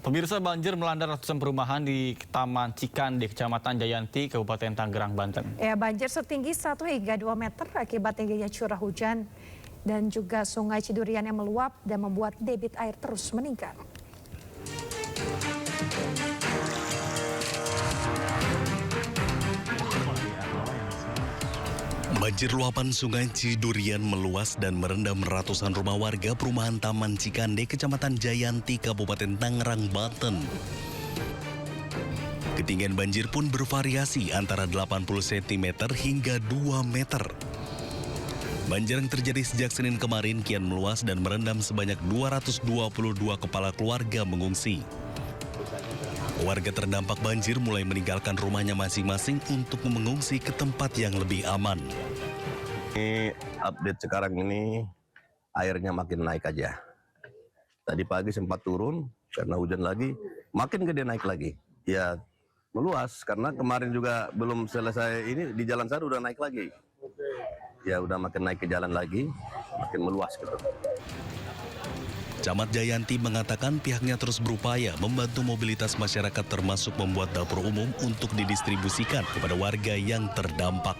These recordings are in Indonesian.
Pemirsa, banjir melanda ratusan perumahan di Taman Cikande, Kecamatan Jayanti, Kabupaten Tangerang, Banten. Ya, banjir setinggi 1 hingga 2 meter akibat tingginya curah hujan dan juga Sungai Cidurian yang meluap dan membuat debit air terus meningkat. Banjir luapan Sungai Cidurian meluas dan merendam ratusan rumah warga perumahan Taman Cikande, Kecamatan Jayanti, Kabupaten Tangerang, Banten. Ketinggian banjir pun bervariasi antara 80 cm hingga 2 meter. Banjir yang terjadi sejak Senin kemarin kian meluas dan merendam sebanyak 222 kepala keluarga mengungsi. Warga terdampak banjir mulai meninggalkan rumahnya masing-masing untuk mengungsi ke tempat yang lebih aman. Ini update sekarang ini airnya makin naik aja. Tadi pagi sempat turun karena hujan lagi, makin gede naik lagi. Ya meluas karena kemarin juga belum selesai ini di Jalan Sari udah naik lagi. Ya udah makin naik ke jalan lagi, makin meluas gitu. Camat Jayanti mengatakan pihaknya terus berupaya membantu mobilitas masyarakat termasuk membuat dapur umum untuk didistribusikan kepada warga yang terdampak.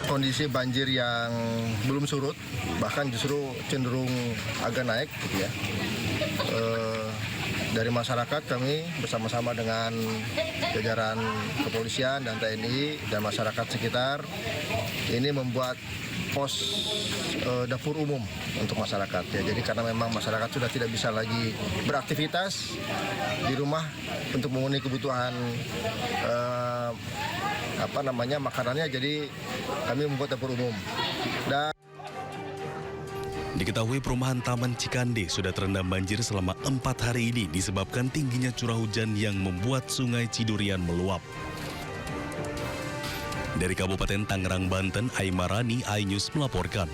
Kondisi banjir yang belum surut, bahkan justru cenderung agak naik gitu ya. Dari masyarakat kami bersama-sama dengan jajaran kepolisian dan TNI dan masyarakat sekitar ini membuat pos dapur umum untuk masyarakat ya. Jadi karena memang masyarakat sudah tidak bisa lagi beraktivitas di rumah untuk memenuhi kebutuhan makanannya, jadi kami membuat dapur umum. Dan diketahui perumahan Taman Cikande sudah terendam banjir selama 4 hari ini disebabkan tingginya curah hujan yang membuat Sungai Cidurian meluap. Dari Kabupaten Tangerang, Banten, Aimarani, iNews melaporkan.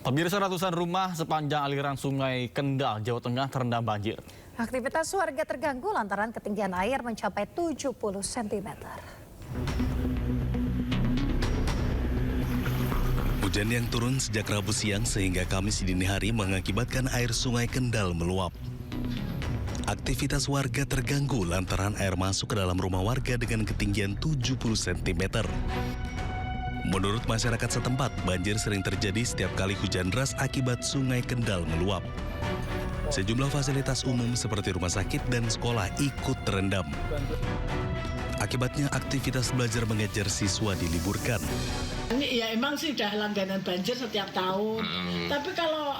Pemirsa, ratusan rumah sepanjang aliran Sungai Kendal, Jawa Tengah terendam banjir. Aktivitas warga terganggu lantaran ketinggian air mencapai 70 cm. Hujan yang turun sejak Rabu siang sehingga Kamis dini hari mengakibatkan air Sungai Kendal meluap. Aktivitas warga terganggu lantaran air masuk ke dalam rumah warga dengan ketinggian 70 cm. Menurut masyarakat setempat, banjir sering terjadi setiap kali hujan deras akibat Sungai Kendal meluap. Sejumlah fasilitas umum seperti rumah sakit dan sekolah ikut terendam. Akibatnya aktivitas belajar mengajar siswa diliburkan. Ya emang sih udah langganan banjir setiap tahun. Tapi kalau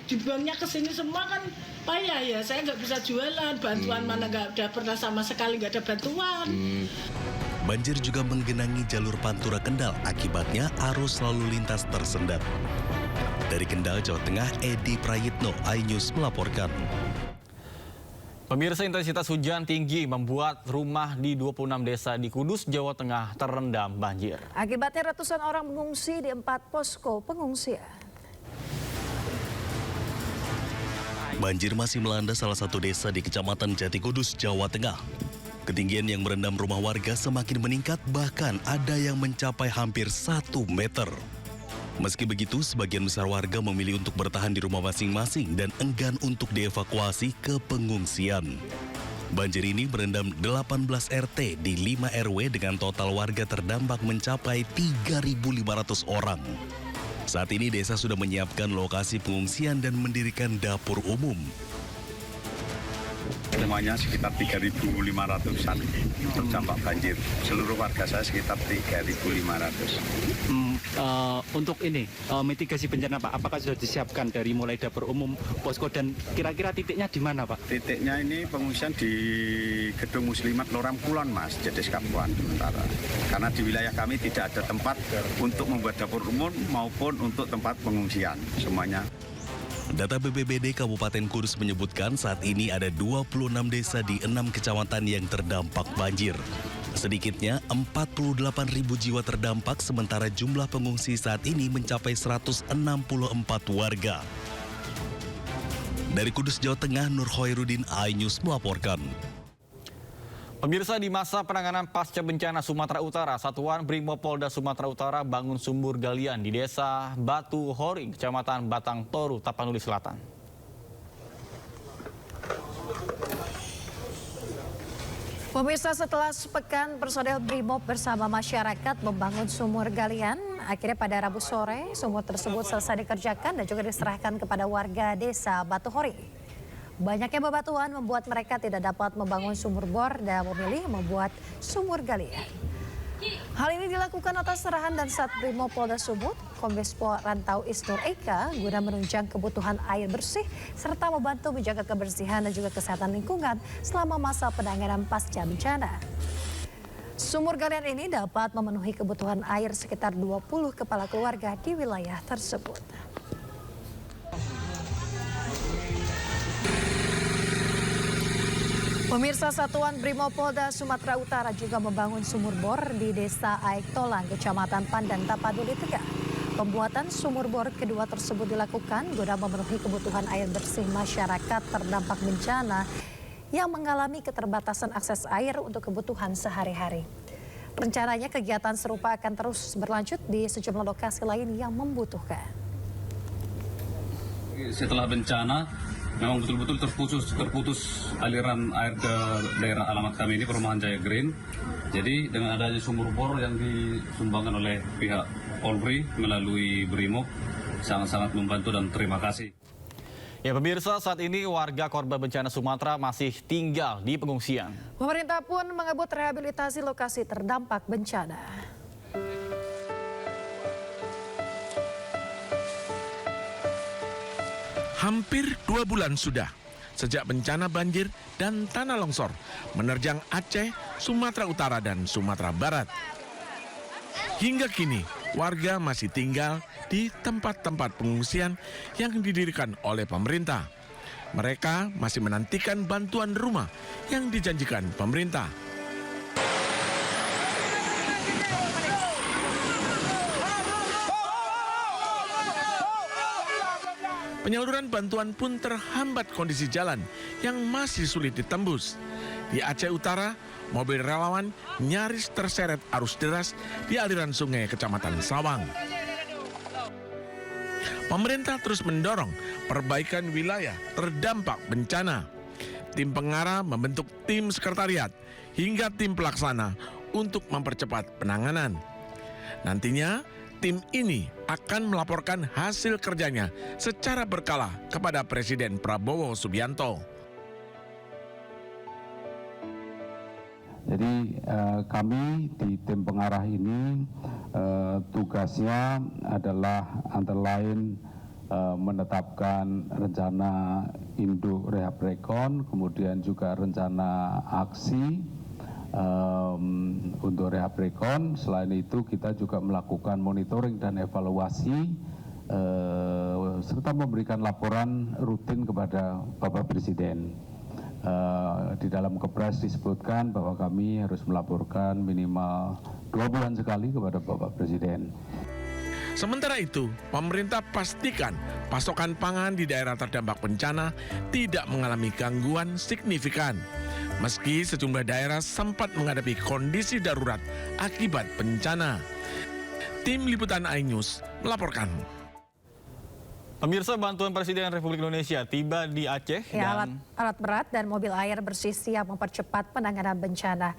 dibuangnya ke sini semua kan payah ya. Saya nggak bisa jualan, bantuan mana nggak ada, pernah sama sekali nggak ada bantuan. Banjir juga menggenangi jalur Pantura Kendal. Akibatnya arus lalu lintas tersendat. Dari Kendal, Jawa Tengah, Edi Prayitno, iNews melaporkan. Pemirsa, intensitas hujan tinggi membuat rumah di 26 desa di Kudus, Jawa Tengah terendam banjir. Akibatnya ratusan orang mengungsi di 4 posko pengungsian. Banjir masih melanda salah satu desa di Kecamatan Jati Kudus, Jawa Tengah. Ketinggian yang merendam rumah warga semakin meningkat, bahkan ada yang mencapai hampir 1 meter. Meski begitu, sebagian besar warga memilih untuk bertahan di rumah masing-masing dan enggan untuk dievakuasi ke pengungsian. Banjir ini merendam 18 RT di 5 RW dengan total warga terdampak mencapai 3.500 orang. Saat ini desa sudah menyiapkan lokasi pengungsian dan mendirikan dapur umum. Semuanya sekitar 3.500-an terdampak banjir. Seluruh warga saya sekitar 3.500. Untuk ini, mitigasi bencana Pak, apakah sudah disiapkan dari mulai dapur umum, posko, dan kira-kira titiknya di mana Pak? Titiknya ini pengungsian di Gedung Muslimat Loram Kulon Mas, Jedes Kapuan sementara. Karena di wilayah kami tidak ada tempat untuk membuat dapur umum maupun untuk tempat pengungsian semuanya. Data BPBD Kabupaten Kudus menyebutkan saat ini ada 26 desa di 6 kecamatan yang terdampak banjir. Sedikitnya 48.000 jiwa terdampak, sementara jumlah pengungsi saat ini mencapai 164 warga. Dari Kudus, Jawa Tengah, Nur Hoirudin, iNews melaporkan. Pemirsa, di masa penanganan pasca bencana Sumatera Utara, Satuan Brimopolda Sumatera Utara bangun sumur galian di Desa Batu Hori, Kecamatan Batang Toru, Tapanuli Selatan. Pemirsa, setelah sepekan personel Brimob bersama masyarakat membangun sumur galian, akhirnya pada Rabu sore sumur tersebut selesai dikerjakan dan juga diserahkan kepada warga Desa Batu Hori. Banyaknya bebatuan membuat mereka tidak dapat membangun sumur bor dan memilih membuat sumur galian. Hal ini dilakukan atas arahan dan Sat Brimob Polda Sumut, Kombes Pol Rantau Isnur Eka, guna menunjang kebutuhan air bersih serta membantu menjaga kebersihan dan juga kesehatan lingkungan selama masa penanganan pasca bencana. Sumur galian ini dapat memenuhi kebutuhan air sekitar 20 kepala keluarga di wilayah tersebut. Pemirsa, Satuan Brimopolda Sumatera Utara juga membangun sumur bor di Desa Aek Tolang, Kecamatan Pandan, Tapanuli, Tegak. Pembuatan sumur bor kedua tersebut dilakukan guna memenuhi kebutuhan air bersih masyarakat terdampak bencana yang mengalami keterbatasan akses air untuk kebutuhan sehari-hari. Rencananya kegiatan serupa akan terus berlanjut di sejumlah lokasi lain yang membutuhkan. Setelah bencana, memang betul-betul terputus aliran air ke daerah alamat kami ini, Perumahan Jaya Green. Jadi dengan adanya sumur bor yang disumbangkan oleh pihak Polri melalui Brimob, sangat-sangat membantu dan terima kasih. Ya pemirsa, saat ini warga korban bencana Sumatera masih tinggal di pengungsian. Pemerintah pun mengebut rehabilitasi lokasi terdampak bencana. Hampir 2 bulan sudah sejak bencana banjir dan tanah longsor menerjang Aceh, Sumatera Utara, dan Sumatera Barat. Hingga kini, warga masih tinggal di tempat-tempat pengungsian yang didirikan oleh pemerintah. Mereka masih menantikan bantuan rumah yang dijanjikan pemerintah. Penyaluran bantuan pun terhambat kondisi jalan yang masih sulit ditembus. Di Aceh Utara, mobil relawan nyaris terseret arus deras di aliran sungai Kecamatan Sawang. Pemerintah terus mendorong perbaikan wilayah terdampak bencana. Tim pengarah membentuk tim sekretariat hingga tim pelaksana untuk mempercepat penanganan. Nantinya, tim ini akan melaporkan hasil kerjanya secara berkala kepada Presiden Prabowo Subianto. Jadi kami di tim pengarah ini tugasnya adalah antara lain menetapkan rencana induk rehab rekon, kemudian juga rencana aksi untuk rehab rekon. Selain itu kita juga melakukan monitoring dan evaluasi serta memberikan laporan rutin kepada Bapak Presiden. Di dalam Kepres disebutkan bahwa kami harus melaporkan minimal 2 bulan sekali kepada Bapak Presiden. Sementara itu, pemerintah pastikan pasokan pangan di daerah terdampak bencana tidak mengalami gangguan signifikan. Meski sejumlah daerah sempat menghadapi kondisi darurat akibat bencana. Tim Liputan iNews melaporkan. Pemirsa, bantuan Presiden Republik Indonesia tiba di Aceh Ya, dan alat berat dan mobil air bersih siap mempercepat penanganan bencana.